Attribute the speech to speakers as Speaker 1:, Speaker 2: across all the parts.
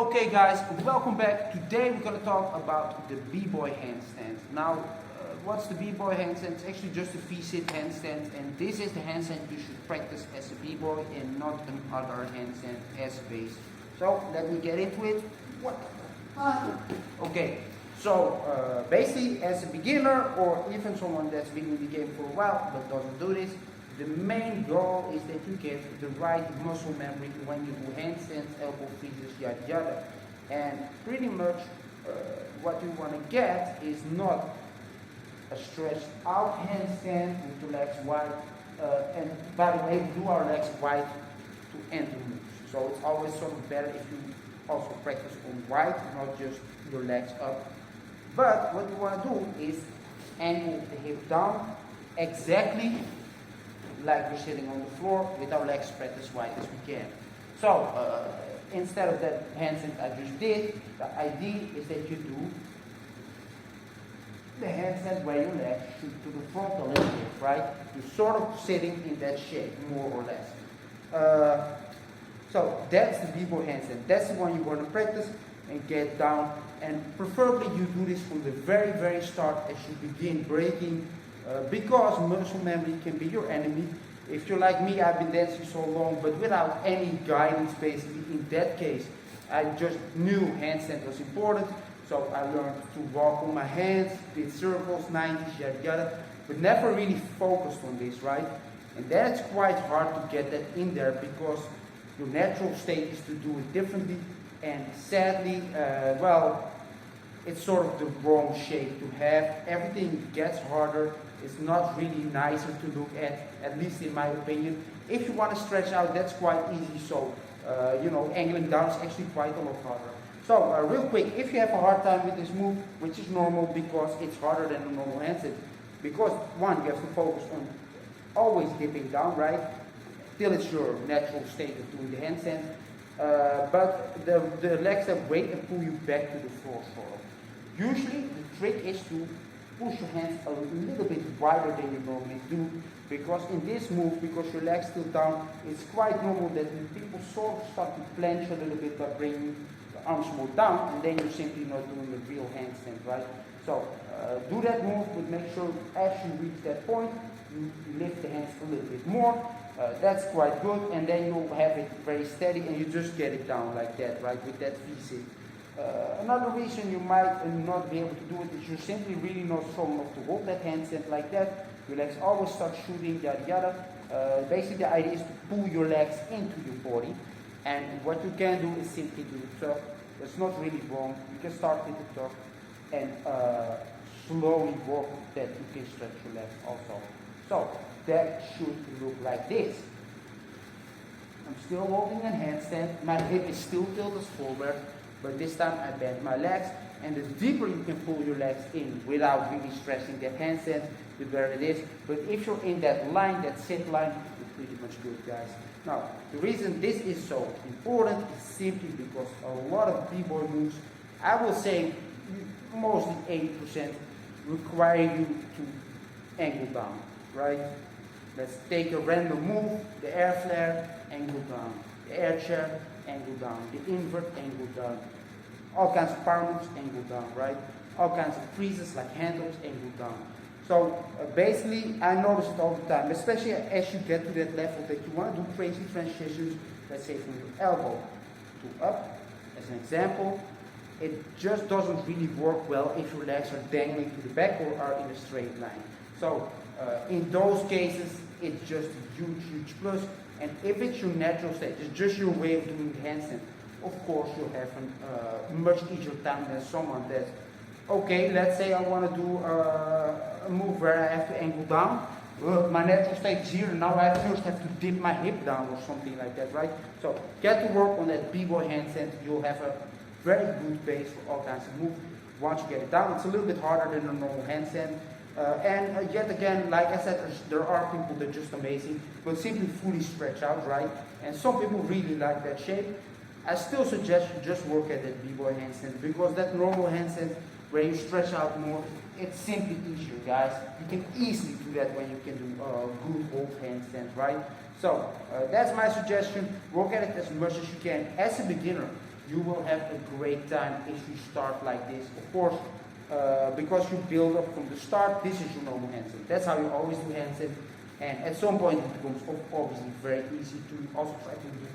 Speaker 1: Okay guys, welcome back. Today we're going to talk about the b-boy handstand. Now, what's the b-boy handstand? It's actually just a V-sit handstand, and this is the handstand you should practice as a b-boy and not another handstand as bass. So, let me get into it. What? Okay, so basically as a beginner or even someone that's been in the game for a while but doesn't do this, the main goal is that you get the right muscle memory when you do handstands, elbow freezes, yada yada. And pretty much what you want to get is not a stretched out handstand with your legs wide. And by the way, we do our legs wide to end the move. So it's always sort of better if you also practice on wide, not just your legs up. But what you want to do is angle the hip down exactly like we're sitting on the floor with our legs spread as wide as we can. So instead of that handstand I just did, the idea is that you do the handstand where your legs shoot to the front a little bit, right? You're sort of sitting in that shape, more or less. So that's the b-boy handstand. That's the one you want to practice and get down. And preferably you do this from the very, very start as you begin breaking. Because muscle memory can be your enemy. If you're like me, I've been dancing so long, but without any guidance basically. In that case, I just knew handstand was important, so I learned to walk on my hands, did circles, 90s, yada yada, but never really focused on this, right? And that's quite hard to get that in there because your natural state is to do it differently, and sadly, well, it's sort of the wrong shape to have. Everything gets harder. It's not really nicer to look at least in my opinion. If you want to stretch out, that's quite easy. So, angling down is actually quite a lot harder. So, real quick, if you have a hard time with this move, which is normal because it's harder than a normal handstand, because one, you have to focus on always dipping down, right? Till it's your natural state of doing the handstand. But the legs that wait and pull you back to the floor, sort of. Usually, the trick is to push your hands a little bit wider than you normally do, because in this move, because your legs still down, it's quite normal that when people sort of start to planche a little bit by bringing the arms more down, and then you're simply not doing a real handstand, right? So, do that move, but make sure as you reach that point, you lift the hands a little bit more. That's quite good, and then you'll have it very steady, and you just get it down like that, right, with that V-sit. Another reason you might not be able to do it is you're simply really not strong enough to hold that handstand like that. Your legs always start shooting, yada yada. Basically the idea is to pull your legs into your body, and what you can do is simply do the tuck. That's not really wrong. You can start with the tuck and slowly work that you can stretch your legs also. So that should look like this. I'm still holding a handstand. My hip is still tilted forward. But this time I bend my legs, and the deeper you can pull your legs in without really stressing that handstand, the better it is. But if you're in that line, that sit line, you're pretty much good, guys. Now, the reason this is so important is simply because a lot of b-boy moves, I will say mostly 80%, require you to angle down, right? Let's take a random move, the air flare, angle down, the air chair, angle down, the invert, angle down, all kinds of power moves, angle down, right? All kinds of freezes like handles, angle down. So basically, I notice it all the time, especially as you get to that level that you want to do crazy transitions, let's say from your elbow to up, as an example. It just doesn't really work well if your legs are dangling to the back or are in a straight line. So in those cases, it's just a huge, huge plus. And if it's your natural state, it's just your way of doing the handstand, of course you'll have a much easier time than someone that's, okay, let's say I want to do a move where I have to angle down. Well, my natural state is here, and now I first have to dip my hip down or something like that, right? So get to work on that b-boy handstand. You'll have a very good base for all kinds of moves. Once you get it down, it's a little bit harder than a normal handstand. And yet again, like I said, there are people that are just amazing, but simply fully stretch out, right? And some people really like that shape. I still suggest you just work at that b-boy handstand, because that normal handstand where you stretch out more, it's simply easier, guys. You can easily do that when you can do good hold handstand, right? So that's my suggestion. Work at it as much as you can as a beginner. you will have a great time if you start like this. Of course, because you build up from the start, this is your normal handstand. That's how you always do handstand. And at some point it becomes obviously very easy to also try to do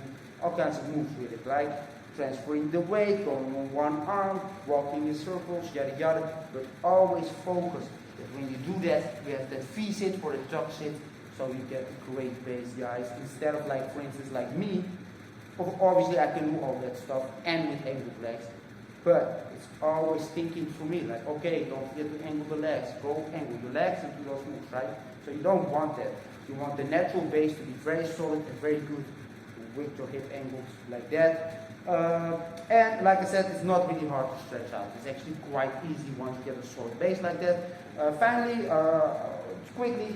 Speaker 1: all kinds of moves with it, like transferring the weight, going on one arm, walking in circles, yada yada. But always focus that when you do that, you have that V sit or the tuck sit, so you get a great base, guys. Instead of like, for instance, like me, obviously I can do all that stuff and with angled legs. But it's always thinking for me, like, okay, don't forget to angle the legs. Go angle the legs and do those moves, right? So you don't want that. You want the natural base to be very solid and very good with your hip angles like that. And like I said, it's not really hard to stretch out. It's actually quite easy once you get a solid base like that. Finally, quickly,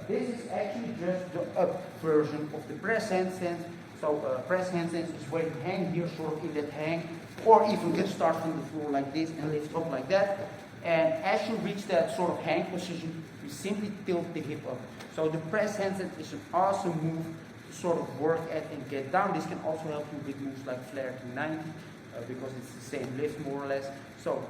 Speaker 1: this is actually just the up version of the press handstand. So press handstand is where you hang here, sort of in that hang, or even get start from the floor like this and lift up like that. And as you reach that sort of hang position, you simply tilt the hip up. So the press handstand is an awesome move to sort of work at and get down. This can also help you with moves like flare to 90 because it's the same lift more or less. So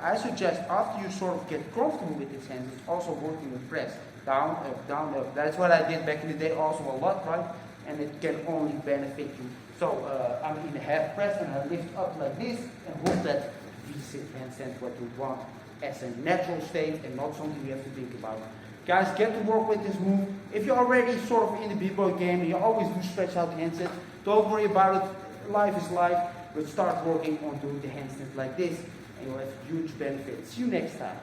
Speaker 1: I suggest after you sort of get comfortable with this handstand, also working with press. Down, up, down, up. That's what I did back in the day also a lot, right? And it can only benefit you. So I'm in a half press and I lift up like this and hold that V-sit handstand, what you want as a natural state and not something you have to think about. Guys, get to work with this move. If you're already sort of in the b-boy game and you always do stretch out handstand, don't worry about it. Life is life, but start working on doing the handstand like this and you'll have huge benefits. See you next time.